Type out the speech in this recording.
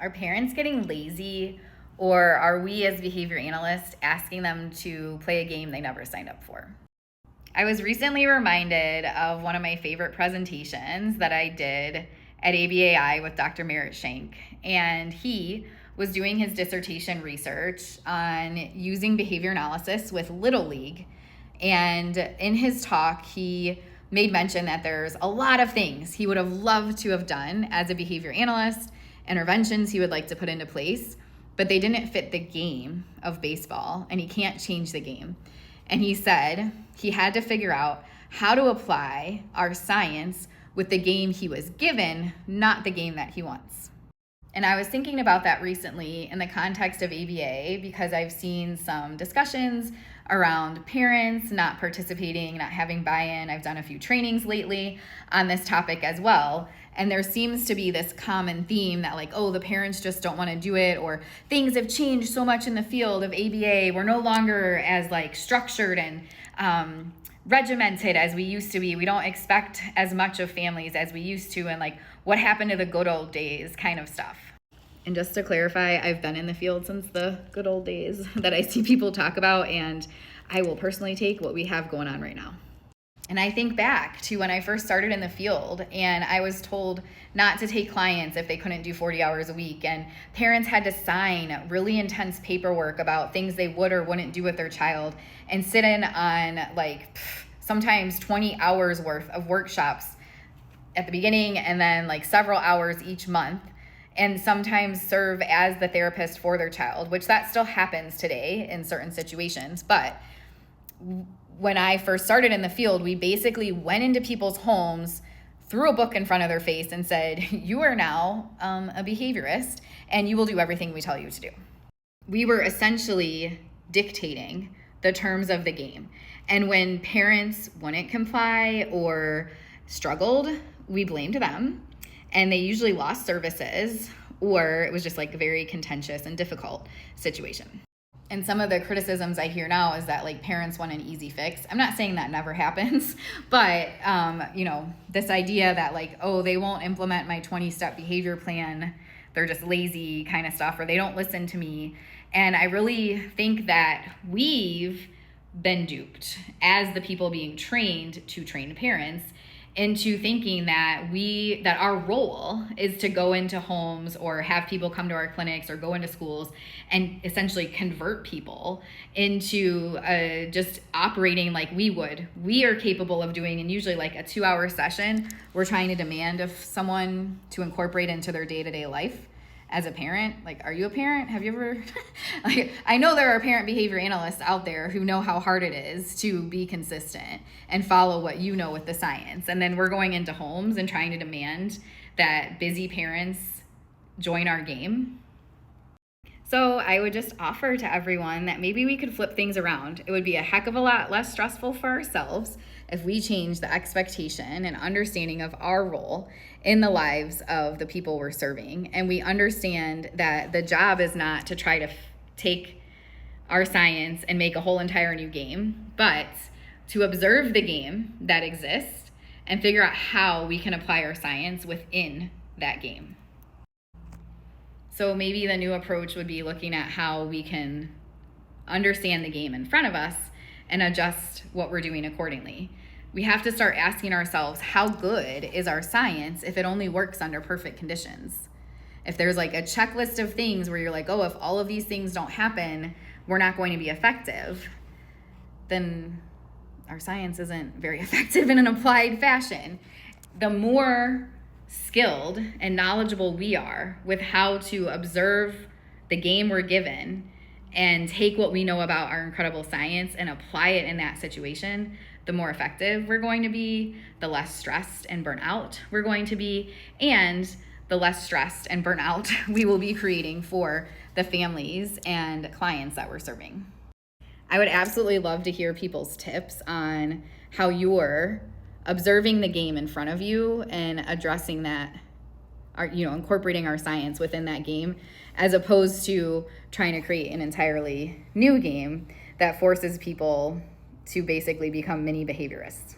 Are parents getting lazy, or are we as behavior analysts asking them to play a game they never signed up for? I was recently reminded of one of my favorite presentations that I did at ABAI with Dr. Merritt Shank, and he was doing his dissertation research on using behavior analysis with Little League. And in his talk, he made mention that there's a lot of things he would have loved to have done as a behavior analyst, interventions he would like to put into place, but they didn't fit the game of baseball, and he can't change the game. And he said he had to figure out how to apply our science with the game he was given, not the game that he wants. And I was thinking about that recently in the context of ABA because I've seen some discussions around parents not participating, not having buy-in. I've done a few trainings lately on this topic as well. And there seems to be this common theme that the parents just don't want to do it, or things have changed so much in the field of ABA. We're no longer as structured and regimented as we used to be. We don't expect as much of families as we used to, and what happened to the good old days kind of stuff. And just to clarify, I've been in the field since the good old days that I see people talk about, and I will personally take what we have going on right now. And I think back to when I first started in the field and I was told not to take clients if they couldn't do 40 hours a week. And parents had to sign really intense paperwork about things they would or wouldn't do with their child and sit in on sometimes 20 hours worth of workshops at the beginning and then several hours each month, and sometimes serve as the therapist for their child, which that still happens today in certain situations. But when I first started in the field, we basically went into people's homes, threw a book in front of their face and said, you are now a behaviorist and you will do everything we tell you to do. We were essentially dictating the terms of the game. And when parents wouldn't comply or struggled, we blamed them, and they usually lost services, or it was just a very contentious and difficult situation. And some of the criticisms I hear now is that parents want an easy fix. I'm not saying that never happens, but this idea that they won't implement my 20-step behavior plan, they're just lazy kind of stuff, or they don't listen to me. And I really think that we've been duped as the people being trained to train parents into thinking that our role is to go into homes or have people come to our clinics or go into schools and essentially convert people into just operating like we would. We are capable of doing, in usually a 2-hour session, we're trying to demand of someone to incorporate into their day-to-day life. As a parent, are you a parent? Have you ever, I know there are parent behavior analysts out there who know how hard it is to be consistent and follow what you know with the science. And then we're going into homes and trying to demand that busy parents join our game. So I would just offer to everyone that maybe we could flip things around. It would be a heck of a lot less stressful for ourselves if we change the expectation and understanding of our role in the lives of the people we're serving. And we understand that the job is not to try to take our science and make a whole entire new game, but to observe the game that exists and figure out how we can apply our science within that game. So maybe the new approach would be looking at how we can understand the game in front of us and adjust what we're doing accordingly. We have to start asking ourselves, how good is our science if it only works under perfect conditions? If there's a checklist of things where you're if all of these things don't happen, we're not going to be effective, then our science isn't very effective in an applied fashion. The more skilled and knowledgeable we are with how to observe the game we're given and take what we know about our incredible science and apply it in that situation, the more effective we're going to be, the less stressed and burnt out we're going to be, and the less stressed and burnt out we will be creating for the families and clients that we're serving. I would absolutely love to hear people's tips on how you're observing the game in front of you and addressing that, incorporating our science within that game, as opposed to trying to create an entirely new game that forces people to basically become mini behaviorists.